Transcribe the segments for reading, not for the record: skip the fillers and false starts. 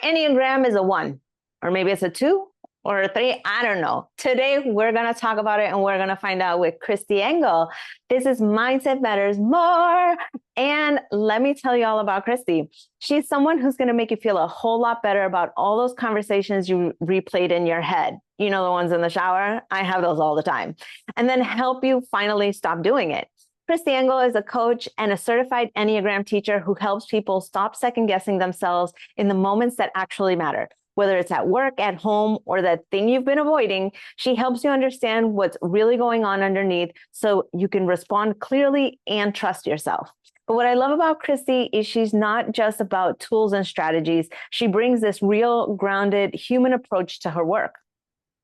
Enneagram is a 1, or maybe it's a 2 or a 3. I don't know. Today, we're going to talk about it and we're going to find out with Christi Engle. This is Mindset Matters More. And let me tell you all about Christi. She's someone who's going to make you feel a whole lot better about all those conversations you replayed in your head. You know, the ones in the shower? I have those all the time. And then help you finally stop doing it. Christi Engle is a coach and a certified Enneagram teacher who helps people stop second guessing themselves in the moments that actually matter. Whether it's at work, at home, or that thing you've been avoiding, she helps you understand what's really going on underneath so you can respond clearly and trust yourself. But what I love about Christi is she's not just about tools and strategies. She brings this real, grounded, human approach to her work.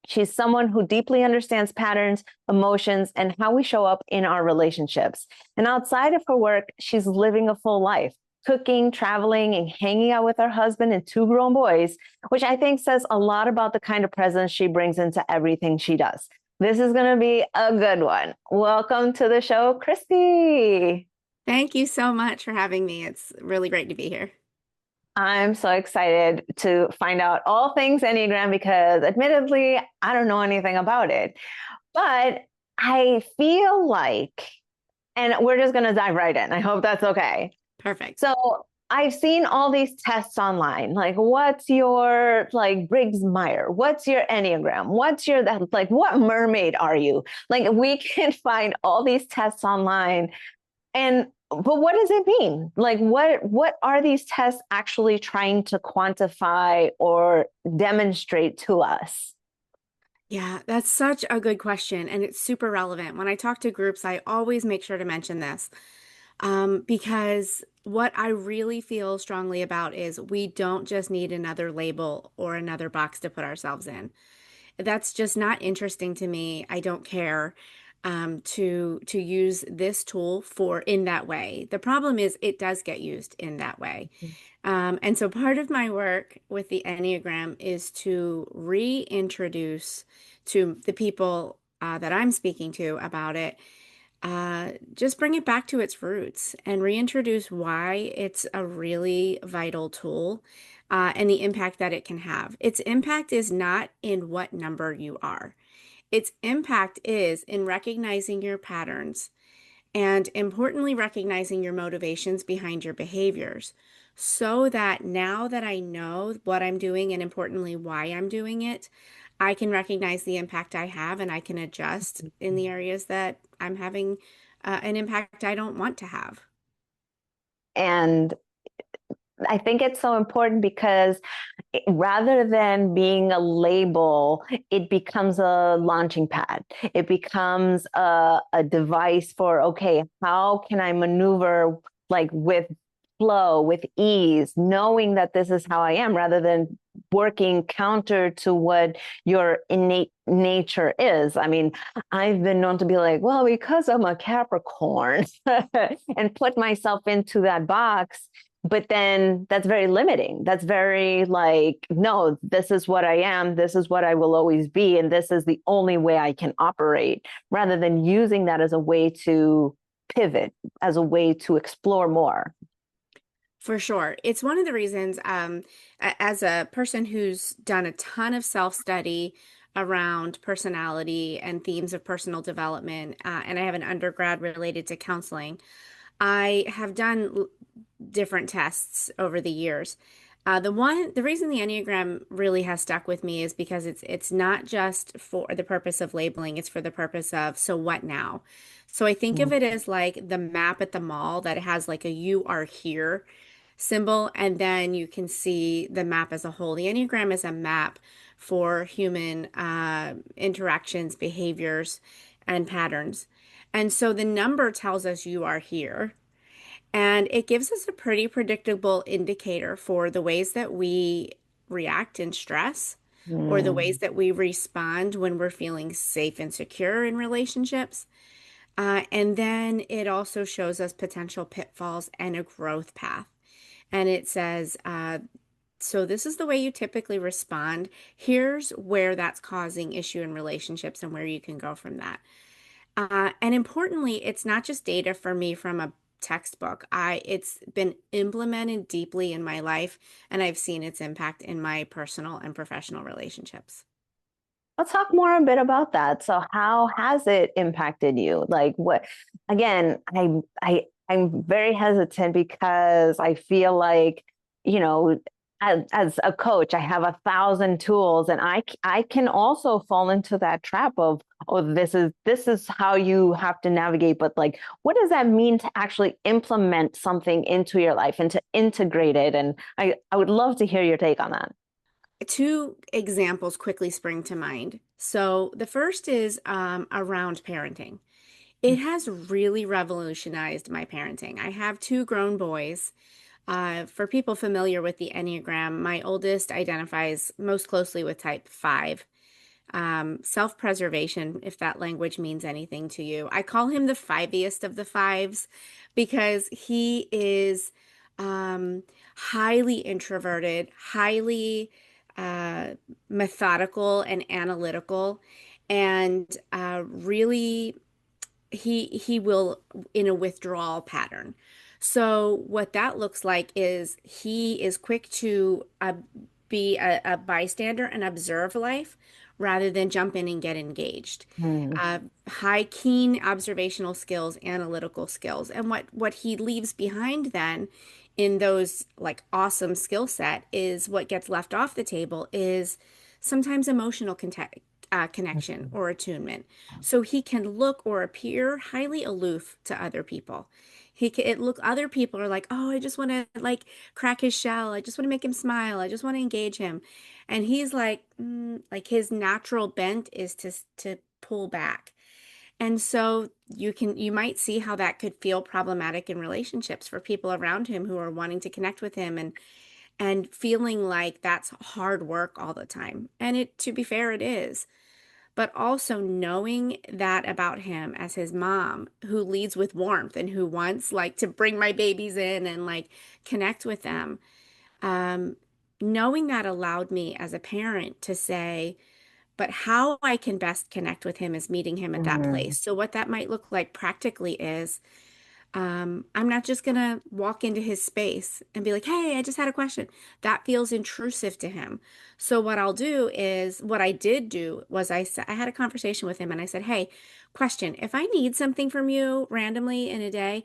She's someone who deeply understands patterns, emotions, and how we show up in our relationships. And outside of her work, she's living a full life, cooking, traveling, and hanging out with her husband and 2 grown boys, which I think says a lot about the kind of presence she brings into everything she does. This is going to be a good one. Welcome to the show, Christi. Thank you so much for having me. It's really great to be here. I'm so excited to find out all things Enneagram because admittedly, I don't know anything about it. But I feel like, and we're just going to dive right in. I hope that's okay. Perfect. So I've seen all these tests online. Like, what's your Briggs-Meyer? What's your Enneagram? What's your what mermaid are you? Like, we can find all these tests online. But what does it mean? Like, what are these tests actually trying to quantify or demonstrate to us? Yeah, that's such a good question, and it's super relevant. When I talk to groups, I always make sure to mention this because what I really feel strongly about is we don't just need another label or another box to put ourselves in. That's just not interesting to me. I don't care to use this tool for in that way. The problem is it does get used in that way. And so part of my work with the Enneagram is to reintroduce to the people that I'm speaking to about it, just bring it back to its roots and reintroduce why it's a really vital tool, and the impact that it can have. Its impact is not in what number you are. Its impact is in recognizing your patterns and importantly, recognizing your motivations behind your behaviors so that now that I know what I'm doing and importantly, why I'm doing it, I can recognize the impact I have and I can adjust in the areas that I'm having an impact I don't want to have. And I think it's so important because rather than being a label, it becomes a launching pad. It becomes a device for, okay, how can I maneuver with flow, with ease, knowing that this is how I am, rather than working counter to what your innate nature is. I mean, I've been known to be like, well, because I'm a Capricorn and put myself into that box. But then that's very limiting. That's very no, this is what I am. This is what I will always be. And this is the only way I can operate, rather than using that as a way to pivot, as a way to explore more. For sure. It's one of the reasons, as a person who's done a ton of self-study around personality and themes of personal development, and I have an undergrad related to counseling, I have done different tests over the years. The reason the Enneagram really has stuck with me is because it's not just for the purpose of labeling, it's for the purpose of, so what now? So I think of it as like the map at the mall that has like a "you are here" symbol, and then you can see the map as a whole. The Enneagram is a map for human interactions, behaviors, and patterns. And so the number tells us you are here. And it gives us a pretty predictable indicator for the ways that we react in stress or the ways Mm. that we respond when we're feeling safe and secure in relationships. And then it also shows us potential pitfalls and a growth path. And it says, so this is the way you typically respond. Here's where that's causing issue in relationships and where you can go from that. And importantly, it's not just data for me from a textbook. It's been implemented deeply in my life, and I've seen its impact in my personal and professional relationships. Let's talk more a bit about that. So how has it impacted you? Like what, again, I'm very hesitant because I feel like, you know, as a coach, I have 1,000 tools and I can also fall into that trap of, oh, this is how you have to navigate. But like, what does that mean to actually implement something into your life and to integrate it? And I would love to hear your take on that. Two examples quickly spring to mind. So the first is around parenting. It has really revolutionized my parenting. I have two grown boys. For people familiar with the Enneagram, my oldest identifies most closely with type 5. Self-preservation, if that language means anything to you. I call him the fiviest of the fives because he is highly introverted, highly uh, methodical and analytical, and really he will in a withdrawal pattern. So what that looks like is he is quick to be a bystander and observe life rather than jump in and get engaged. Mm, High keen observational skills, analytical skills, and what he leaves behind then in those like awesome skill set is what gets left off the table is sometimes emotional connection mm, or attunement. So he can look or appear highly aloof to other people. Other people are like, oh, I just want to like crack his shell. I just want to make him smile. I just want to engage him. And he's like his natural bent is to pull back. And so you might see how that could feel problematic in relationships for people around him who are wanting to connect with him and feeling like that's hard work all the time. And it, to be fair, it is. But also knowing that about him as his mom, who leads with warmth and who wants like to bring my babies in and like connect with them. Um, Knowing that allowed me as a parent to say, but how I can best connect with him is meeting him at that mm, place. So what that might look like practically is I'm not just gonna walk into his space and be like, hey, I just had a question. That feels intrusive to him. So what I'll do is what I did do was I had a conversation with him and I said, hey, question, if I need something from you randomly in a day,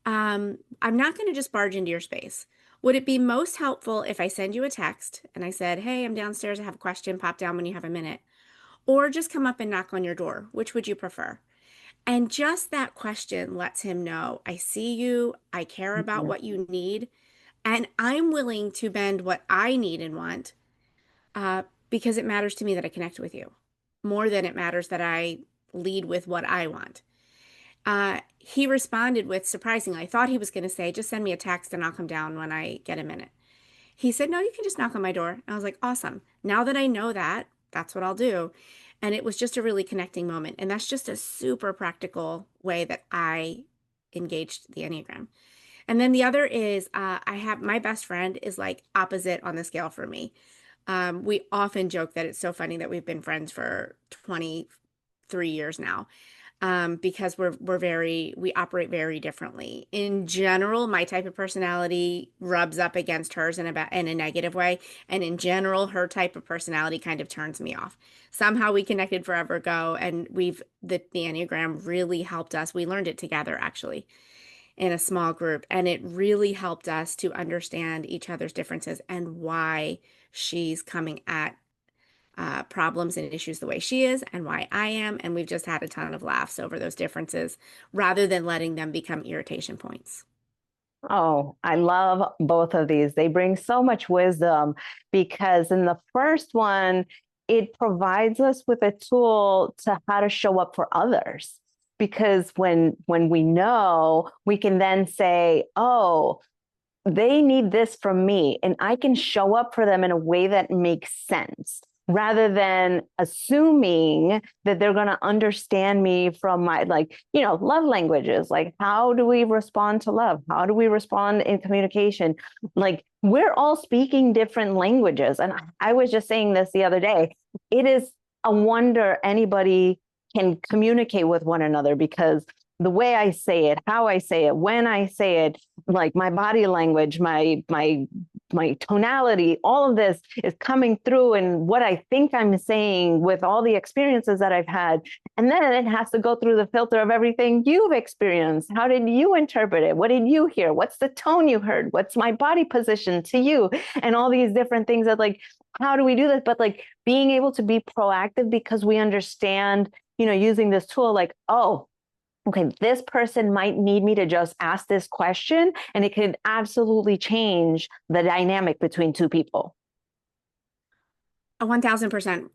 I'm not gonna just barge into your space. Would it be most helpful if I send you a text and I said, hey, I'm downstairs, I have a question, pop down when you have a minute, or just come up and knock on your door? Which would you prefer? And just that question lets him know, I see you, I care about mm, what you need, and I'm willing to bend what I need and want uh, because it matters to me that I connect with you more than it matters that I lead with what I want. He responded with surprisingly, I thought he was going to say, just send me a text and I'll come down when I get a minute. He said, no, you can just knock on my door. And I was like, awesome. Now that I know that, that's what I'll do. And it was just a really connecting moment. And that's just a super practical way that I engaged the Enneagram. And then the other is I have my best friend is like opposite on the scale for me. We often joke that it's so funny that we've been friends for 23 years now because we operate very differently. In general, my type of personality rubs up against hers in a negative way, and in general, her type of personality kind of turns me off. Somehow we connected forever ago, and the Enneagram really helped us. We learned it together actually in a small group, and it really helped us to understand each other's differences and why she's coming at problems and issues the way she is and why I am. And we've just had a ton of laughs over those differences rather than letting them become irritation points. oh, I love both of these. They bring so much wisdom because in the first one, it provides us with a tool to how to show up for others. Because when we know, we can then say, oh, they need this from me, and I can show up for them in a way that makes sense rather than assuming that they're going to understand me from my, like, love languages. Like, how do we respond to love? How do we respond in communication? Like, we're all speaking different languages. And I was just saying this the other day. It is a wonder anybody can communicate with one another because the way I say it, how I say it, when I say it, like my body language, my tonality, all of this is coming through and what I think I'm saying with all the experiences that I've had. And then it has to go through the filter of everything you've experienced. How did you interpret it? What did you hear? What's the tone you heard? What's my body position to you? And all these different things that like, how do we do this? But like being able to be proactive because we understand, using this tool, like, oh, okay, this person might need me to just ask this question, and it could absolutely change the dynamic between two people. 1000%.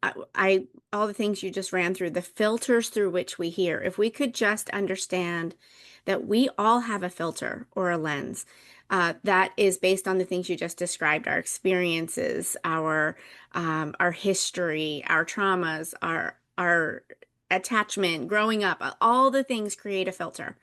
All the things you just ran through, the filters through which we hear. If we could just understand that we all have a filter or a lens that is based on the things you just described, our experiences, our history, our traumas, our attachment, growing up, all the things create a filter.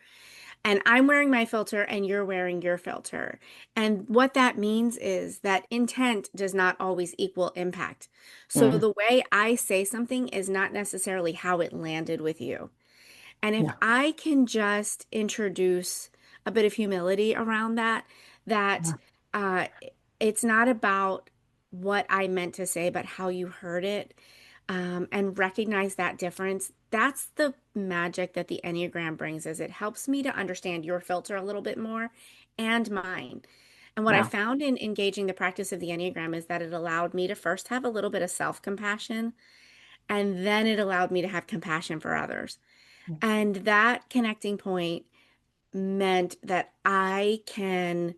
And I'm wearing my filter and you're wearing your filter. And what that means is that intent does not always equal impact. So Mm, the way I say something is not necessarily how it landed with you. And if yeah, I can just introduce a bit of humility around that, that yeah, uh, it's not about what I meant to say, but how you heard it, and recognize that difference. That's the magic that the Enneagram brings, is it helps me to understand your filter a little bit more and mine. And what I yeah, found in engaging the practice of the Enneagram is that it allowed me to first have a little bit of self-compassion, and then it allowed me to have compassion for others. And that connecting point meant that I can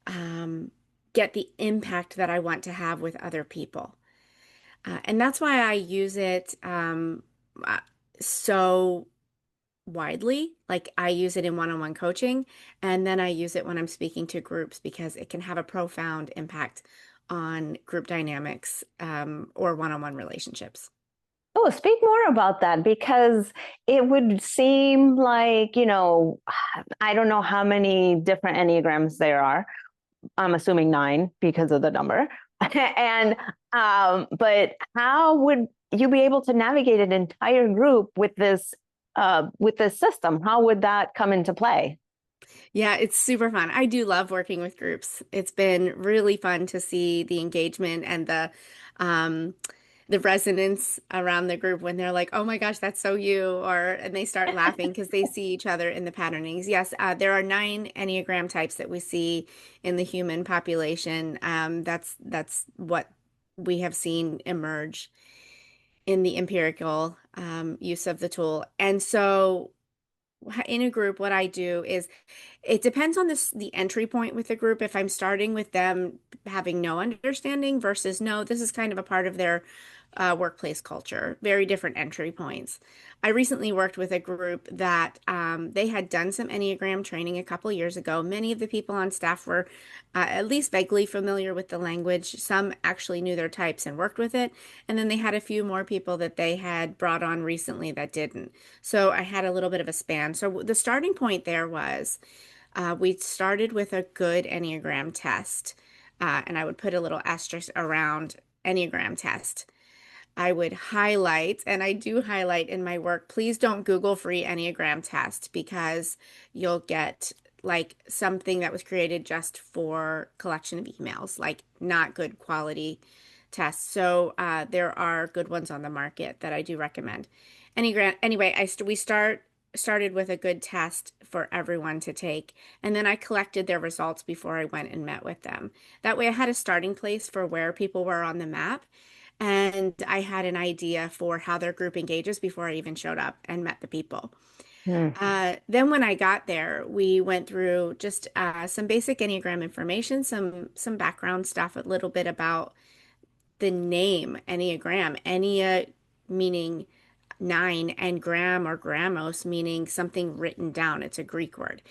um, get the impact that I want to have with other people. And that's why I use it uh, so widely. Like I use it in one-on-one coaching, and then I use it when I'm speaking to groups because it can have a profound impact on group dynamics or one-on-one relationships. Oh, speak more about that because it would seem like, I don't know how many different Enneagrams there are. I'm assuming 9 because of the number. And but how would you be able to navigate an entire group with this system? How would that come into play? Yeah, it's super fun. I do love working with groups. It's been really fun to see the engagement and um the resonance around the group when they're like, "Oh my gosh, that's so you," or and they start laughing because they see each other in the patternings. Yes, there are 9 Enneagram types that we see in the human population. That's what we have seen emerge in the empirical use of the tool. And so in a group, what I do is it depends on the entry point with the group. If I'm starting with them having no understanding versus no, this is kind of a part of their workplace culture, very different entry points. I recently worked with a group that they had done some Enneagram training a couple years ago. Many of the people on staff were at least vaguely familiar with the language. Some actually knew their types and worked with it. And then they had a few more people that they had brought on recently that didn't. So I had a little bit of a span. So the starting point there was we started with a good Enneagram test, and I would put a little asterisk around Enneagram test. I would highlight, and I do highlight in my work, please don't Google free Enneagram test because you'll get like something that was created just for collection of emails, like not good quality tests. So there are good ones on the market that I do recommend. Enneagram, anyway, we started with a good test for everyone to take, and then I collected their results before I went and met with them. That way I had a starting place for where people were on the map. And I had an idea for how their group engages before I even showed up and met the people. Hmm. Then when I got there, we went through just some basic Enneagram information, some background stuff, a little bit about the name Enneagram. Ennea meaning 9, and gram or gramos meaning something written down. It's a Greek word.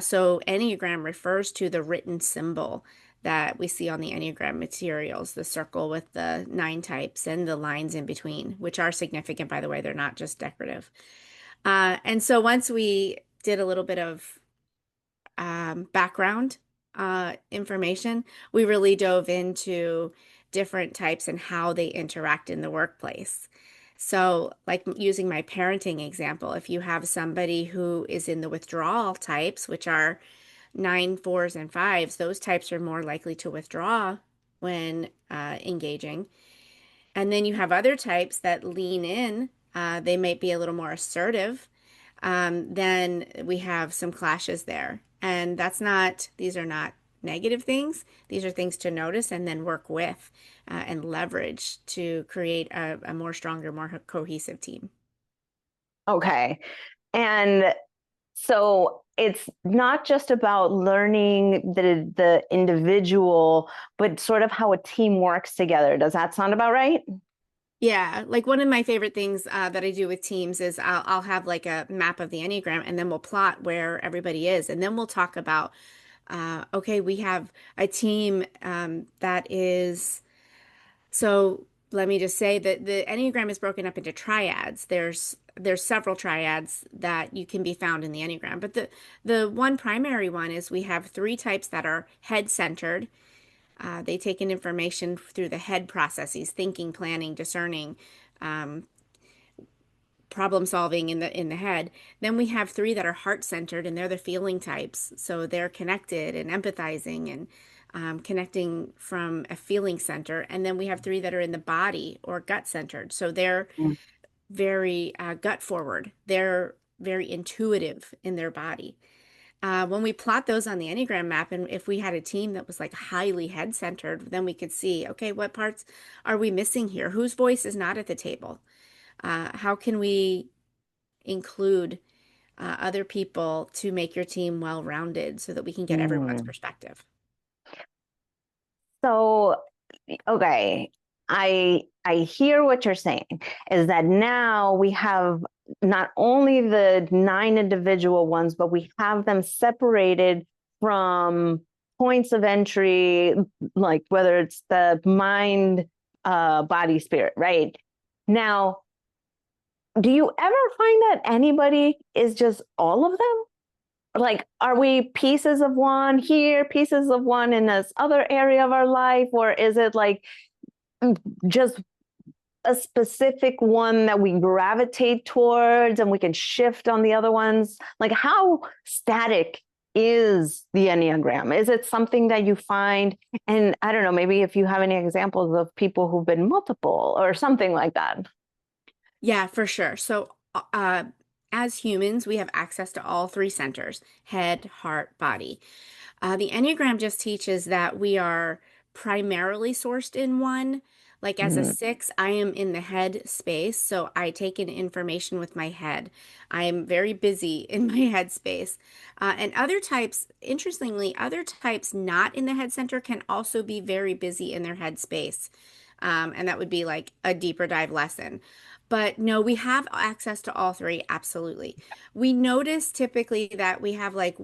So Enneagram refers to the written symbol that we see on the Enneagram materials, the circle with the 9 types and the lines in between, which are significant, by the way. They're not just decorative. And so once we did a little bit of background information, we really dove into different types and how they interact in the workplace. So, like using my parenting example, if you have somebody who is in the withdrawal types, which are nine, fours, and fives, those types are more likely to withdraw when engaging. And then you have other types that lean in. They might be a little more assertive. Then we have some clashes there. And these are not negative things. These are things to notice and then work with and leverage to create a more stronger, more cohesive team. Okay. And so it's not just about learning the individual, but sort of how a team works together. Does that sound about right? Yeah, like one of my favorite things that I do with teams is I'll have like a map of the Enneagram and then we'll plot where everybody is. And then we'll talk about, okay, we have a team that is, so let me just say that the Enneagram is broken up into triads. There's several triads that you can be found in the Enneagram, but the one primary one is we have three types that are head centered. They take in information through the head processes, thinking, planning, discerning, um, problem solving in the head. Then we have three that are heart centered, and they're the feeling types. So they're connected and empathizing and connecting from a feeling center. And then we have three that are in the body or gut centered. So they're Mm. very gut forward. They're very intuitive in their body. When we plot those on the Enneagram map, and if we had a team that was like highly head centered, then we could see, okay, what parts are we missing here? Whose voice is not at the table? How can we include other people to make your team well-rounded so that we can get everyone's Mm. perspective? So, okay, I hear what you're saying is that now we have not only the nine individual ones, but we have them separated from points of entry, like whether it's the mind, body, spirit, right? Now, do you ever find that anybody is just all of them? Like, are we pieces of one here, pieces of one in this other area of our life, or is it like just a specific one that we gravitate towards and we can shift on the other ones? Like, how static is the Enneagram? Is it something that you find? And I don't know, maybe if you have any examples of people who've been multiple or something like that. Yeah, for sure. So, as humans, we have access to all three centers: head, heart, body. The Enneagram just teaches that we are primarily sourced in one. Like as a Mm. six, I am in the head space, so I take in information with my head. I am very busy in my head space. And other types, interestingly, other types not in the head center can also be very busy in their head space. And that would be like a deeper dive lesson. But no, we have access to all three, absolutely. We notice typically that we have like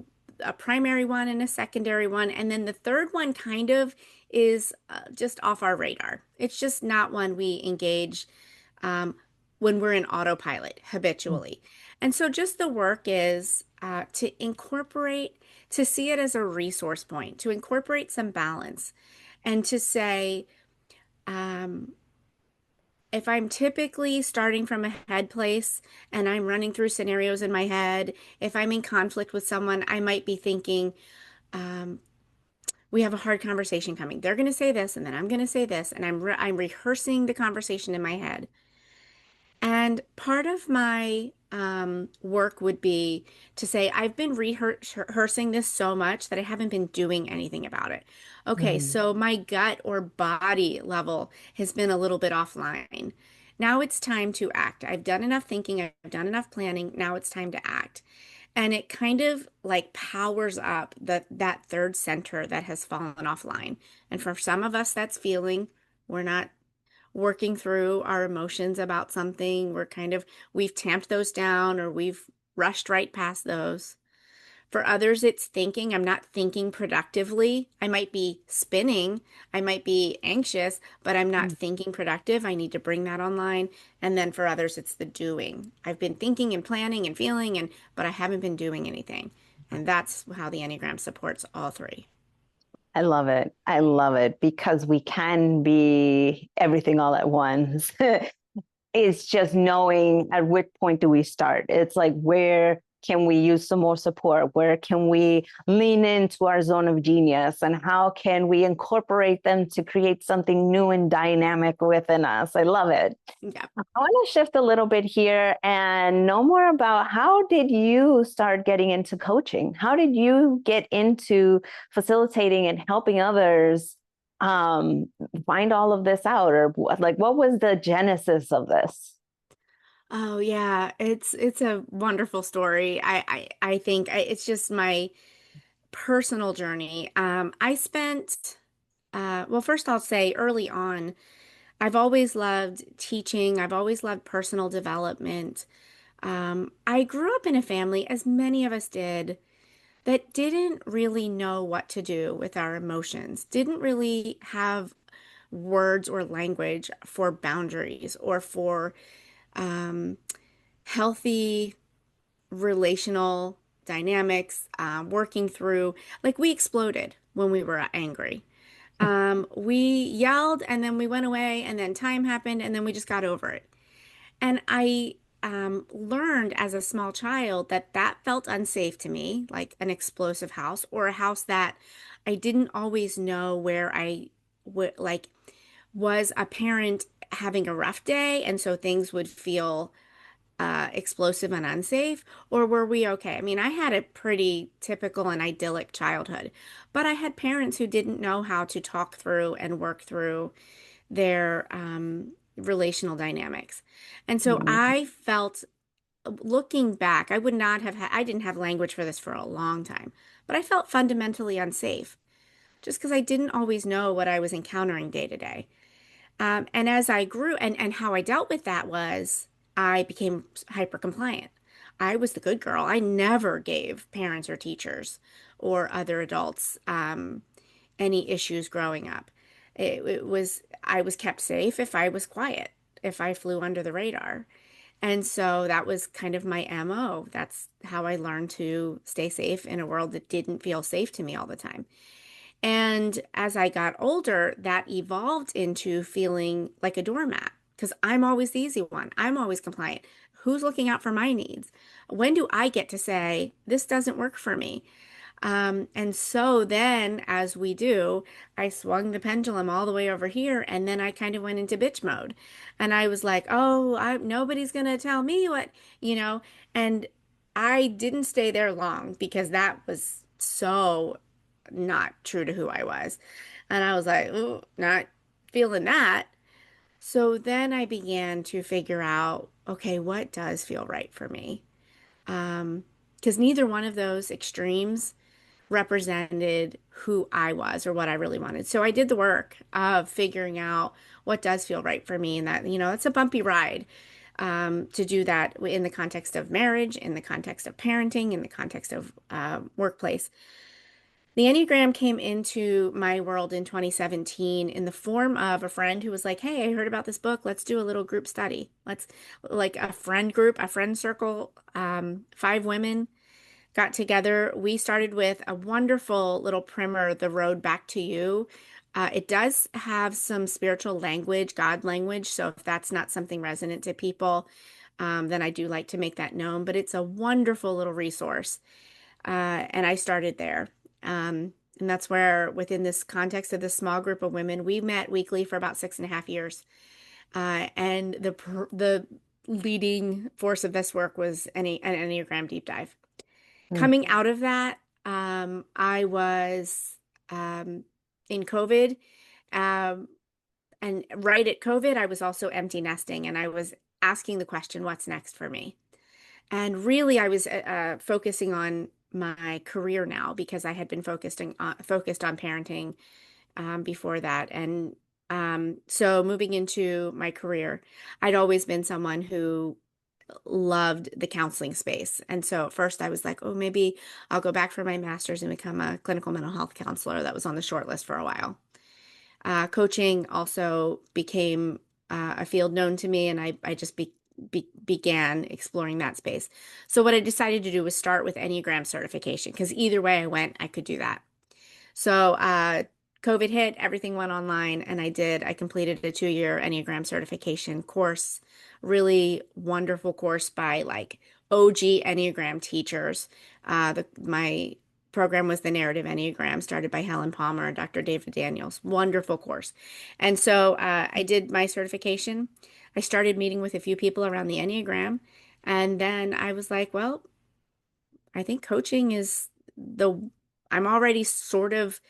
a primary one and a secondary one. And then the third one kind of is just off our radar. It's just not one we engage um, when we're in autopilot habitually. And so just the work is to incorporate, to see it as a resource point, to incorporate some balance and to say, um, if I'm typically starting from a head place and I'm running through scenarios in my head, if I'm in conflict with someone, I might be thinking, um, we have a hard conversation coming. They're going to say this, and then I'm going to say this, and I'm rehearsing the conversation in my head. And part of my work would be to say, I've been rehearsing this so much that I haven't been doing anything about it. Okay, Mm. so my gut or body level has been a little bit offline. Now it's time to act. I've done enough thinking, I've done enough planning. Now it's time to act. And it kind of like powers up that third center that has fallen offline. And for some of us, that's feeling. We're not working through our emotions about something. We've tamped those down or we've rushed right past those. For others, it's thinking. I'm not thinking productively. I might be spinning. I might be anxious, but I'm not thinking productive. I need to bring that online. And then for others, it's the doing. I've been thinking and planning and feeling but I haven't been doing anything. And that's how the Enneagram supports all three. I love it. I love it because we can be everything all at once. it's just knowing at which point do we start. It's like, where can we use some more support? Where can we lean into our zone of genius? And how can we incorporate them to create something new and dynamic within us? I love it. Yeah. I want to shift a little bit here and know more about, how did you start getting into coaching? How did you get into facilitating and helping others find all of this out? Or like, what was the genesis of this? Oh yeah, it's a wonderful story. I think it's just my personal journey. I spent well, first I'll say early on, I've always loved teaching. I've always loved personal development. I grew up in a family, as many of us did, that didn't really know what to do with our emotions, didn't really have words or language for boundaries or for um, healthy relational dynamics, working through, like we exploded when we were angry. We yelled and then we went away and then time happened and then we just got over it. And I learned as a small child that that felt unsafe to me, like an explosive house or a house that I didn't always know where I would like was a parent having a rough day, and so things would feel explosive and unsafe, or were we okay? I mean, I had a pretty typical and idyllic childhood, but I had parents who didn't know how to talk through and work through their relational dynamics. And so Mhm. I felt, looking back, I would not have I didn't have language for this for a long time, but I felt fundamentally unsafe just because I didn't always know what I was encountering day to day. And as I grew, and how I dealt with that was I became hyper compliant. I was the good girl. I never gave parents or teachers or other adults any issues growing up. It was, I was kept safe if I was quiet, if I flew under the radar. And so that was kind of my MO. That's how I learned to stay safe in a world that didn't feel safe to me all the time. And as I got older, that evolved into feeling like a doormat because I'm always the easy one. I'm always compliant. Who's looking out for my needs? When do I get to say, this doesn't work for me? And so then, as we do, I swung the pendulum all the way over here, and then I kind of went into bitch mode. And I was like, oh, nobody's gonna tell me what, you know, and I didn't stay there long because that was so not true to who I was. And I was like, ooh, not feeling that. So then I began to figure out, okay, what does feel right for me? Because neither one of those extremes represented who I was or what I really wanted. So I did the work of figuring out what does feel right for me. And that, it's a bumpy ride to do that in the context of marriage, in the context of parenting, in the context of workplace. The Enneagram came into my world in 2017 in the form of a friend who was like, hey, I heard about this book. Let's do a little group study. Let's, like, a friend group, a friend circle, 5 women got together. We started with a wonderful little primer, The Road Back to You. It does have some spiritual language, God language. So if that's not something resonant to people, then I do like to make that known. But it's a wonderful little resource. And I started there. And that's where, within this context of this small group of women, we met weekly for about 6.5 years. And the leading force of this work was an Enneagram deep dive. Mm. Coming out of that, I was um, in COVID. Um, and right at COVID, I was also empty nesting and I was asking the question, what's next for me? And really, I was focusing on my career now because I had been focused on parenting before that. And so moving into my career, I'd always been someone who loved the counseling space. And so at first I was like, oh, maybe I'll go back for my master's and become a clinical mental health counselor. That was on the short list for a while. Coaching also became a field known to me, and I just began exploring that space. So what I decided to do was start with Enneagram certification because either way I went, I could do that. So COVID hit, everything went online, and I completed a 2-year Enneagram certification course. Really wonderful course by like OG Enneagram teachers. My program was the Narrative Enneagram, started by Helen Palmer and Dr. David Daniels. Wonderful course. And so I did my certification. I started meeting with a few people around the Enneagram. And then I was like, well, I think coaching is I'm already sort of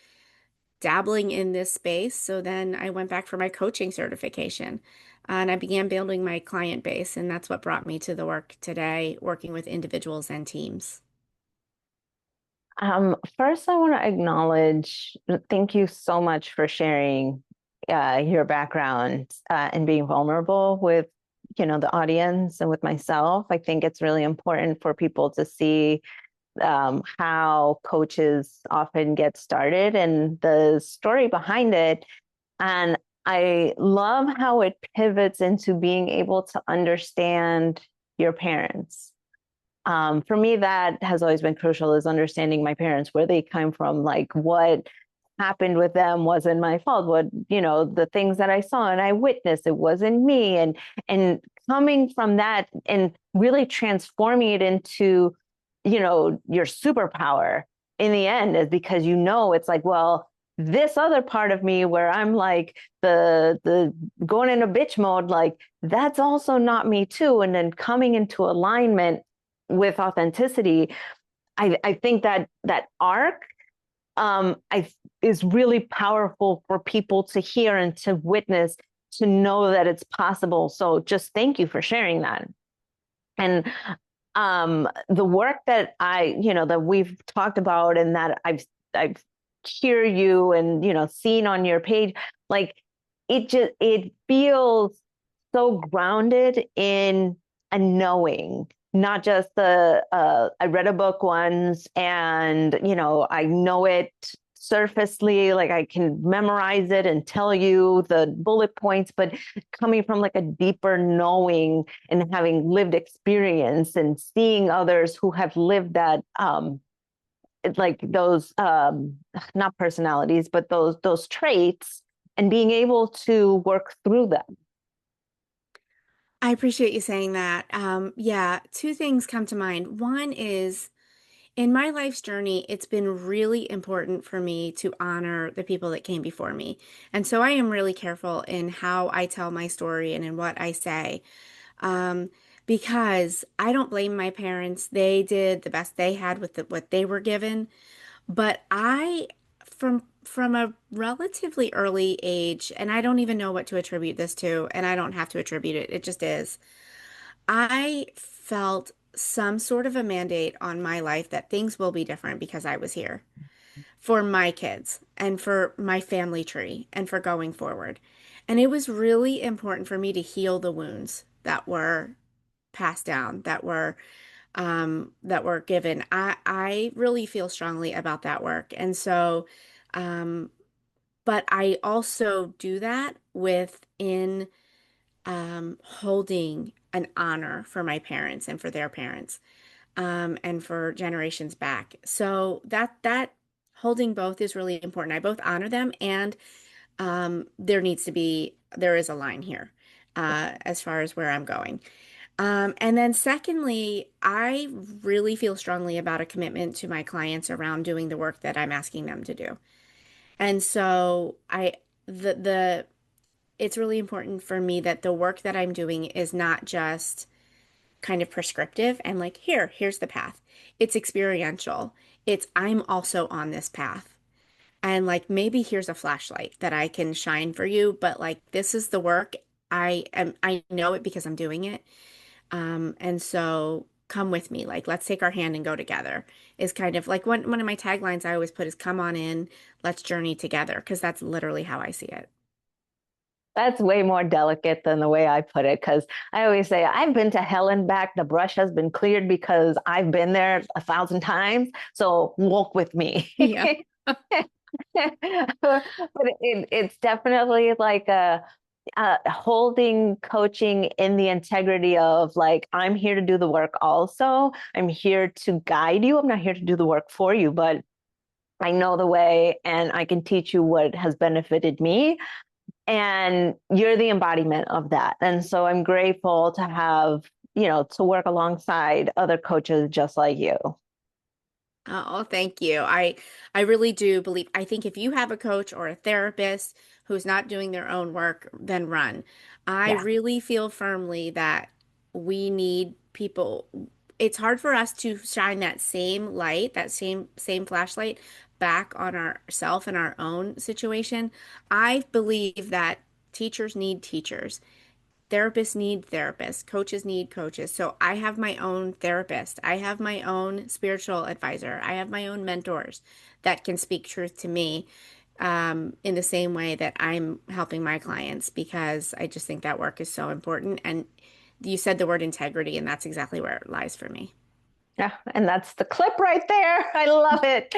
dabbling in this space. So then I went back for my coaching certification and I began building my client base. And that's what brought me to the work today, working with individuals and teams. First, I want to acknowledge, thank you so much for sharing your background and being vulnerable with, the audience and with myself. I think it's really important for people to see how coaches often get started and the story behind it. And I love how it pivots into being able to understand your parents. For me, that has always been crucial, is understanding my parents, where they come from, like what happened with them wasn't my fault. What, the things that I saw and I witnessed, it wasn't me. And coming from that and really transforming it into, your superpower in the end, is because, it's like, well, this other part of me where I'm like the going into bitch mode, like that's also not me too. And then coming into alignment with authenticity, I think that arc is really powerful for people to hear and to witness, to know that it's possible. So just thank you for sharing that. And the work that that we've talked about and that I've hear you and, seen on your page, like it feels so grounded in a knowing, not just I read a book once and, I know it surfacely, like I can memorize it and tell you the bullet points, but coming from like a deeper knowing and having lived experience and seeing others who have lived that, like those, not personalities, but those traits, and being able to work through them. I appreciate you saying that. Yeah, two things come to mind. One is in my life's journey, it's been really important for me to honor the people that came before me. And so I am really careful in how I tell my story and in what I say. Um, because I don't blame my parents. They did the best they had with what they were given. But from a relatively early age, and I don't even know what to attribute this to, and I don't have to attribute it, it just is. I felt some sort of a mandate on my life that things will be different because I was here for my kids and for my family tree and for going forward. And it was really important for me to heal the wounds that were passed down, that were given. I really feel strongly about that work. And so, um, but I also do that within holding an honor for my parents and for their parents, and for generations back. So that holding both is really important. I both honor them and there is a line here as far as where I'm going. And then secondly, I really feel strongly about a commitment to my clients around doing the work that I'm asking them to do. And so the it's really important for me that the work that I'm doing is not just kind of prescriptive and like, here's the path. It's experiential. I'm also on this path. And like, maybe here's a flashlight that I can shine for you, but like, this is the work. I know it because I'm doing it. And so come with me. Like, let's take our hand and go together is kind of like one of my taglines I always put is come on in, let's journey together, because that's literally how I see it. That's way more delicate than the way I put it, because I always say I've been to hell and back. The brush has been cleared because I've been there 1,000 times. So walk with me. Yeah. But it's definitely like holding coaching in the integrity of like, I'm here to do the work also. I'm here to guide you. I'm not here to do the work for you, but I know the way and I can teach you what has benefited me. And you're the embodiment of that. And so I'm grateful to have, to work alongside other coaches just like you. Oh, thank you. I really do believe, I think if you have a coach or a therapist who's not doing their own work, then run. I Yeah. really feel firmly that we need people. It's hard for us to shine that same light, that same flashlight back on ourself and our own situation. I believe that teachers need teachers. Therapists need therapists, coaches need coaches. So I have my own therapist. I have my own spiritual advisor. I have my own mentors that can speak truth to me in the same way that I'm helping my clients because I just think that work is so important. And you said the word integrity, and that's exactly where it lies for me. Yeah, and that's the clip right there. I love it.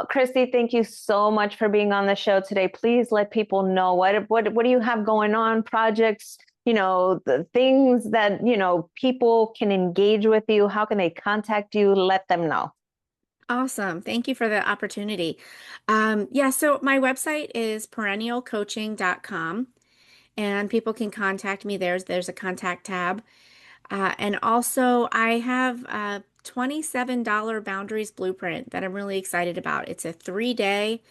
Christi, thank you so much for being on the show today. Please let people know what do you have going on, projects, the things that, people can engage with you. How can they contact you? Let them know. Awesome. Thank you for the opportunity. Yeah, so my website is perennialcoaching.com and people can contact me. There's a contact tab. And also, I have a $27 boundaries blueprint that I'm really excited about. It's a 3 day,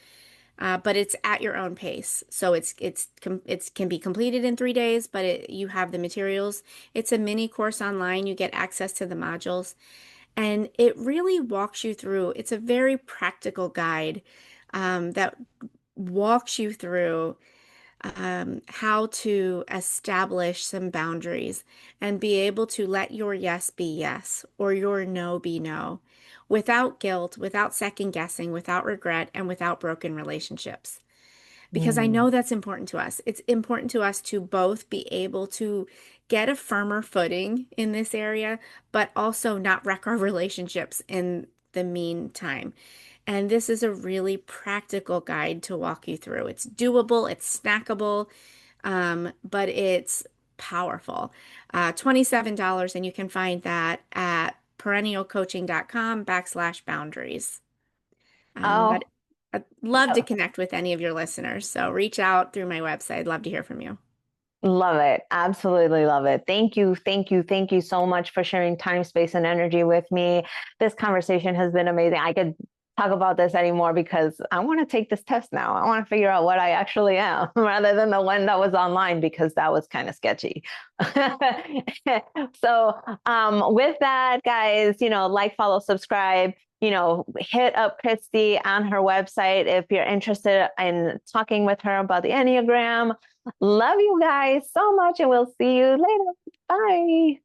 but it's at your own pace. So it's can be completed in 3 days, but you have the materials. It's a mini course online. You get access to the modules, and it really walks you through. It's a very practical guide that walks you through how to establish some boundaries and be able to let your yes be yes or your no be no without guilt, without second guessing, without regret, and without broken relationships. Because I Mm. know that's important to us. It's important to us to both be able to get a firmer footing in this area, but also not wreck our relationships in the meantime. And this is a really practical guide to walk you through. It's doable, it's snackable, but it's powerful. $27, and you can find that at perennialcoaching.com/boundaries. But Oh, I'd love to connect with any of your listeners. So reach out through my website. I'd love to hear from you. love it. Absolutely love it. Thank you. Thank you. Thank you so much for sharing time, space, and energy with me. This conversation has been amazing. I could talk about this anymore because I want to take this test now. I want to figure out what I actually am rather than the one that was online because that was kind of sketchy. So, with that, guys, like, follow, subscribe. Hit up Christi on her website if you're interested in talking with her about the Enneagram. Love you guys so much, and we'll see you later. Bye.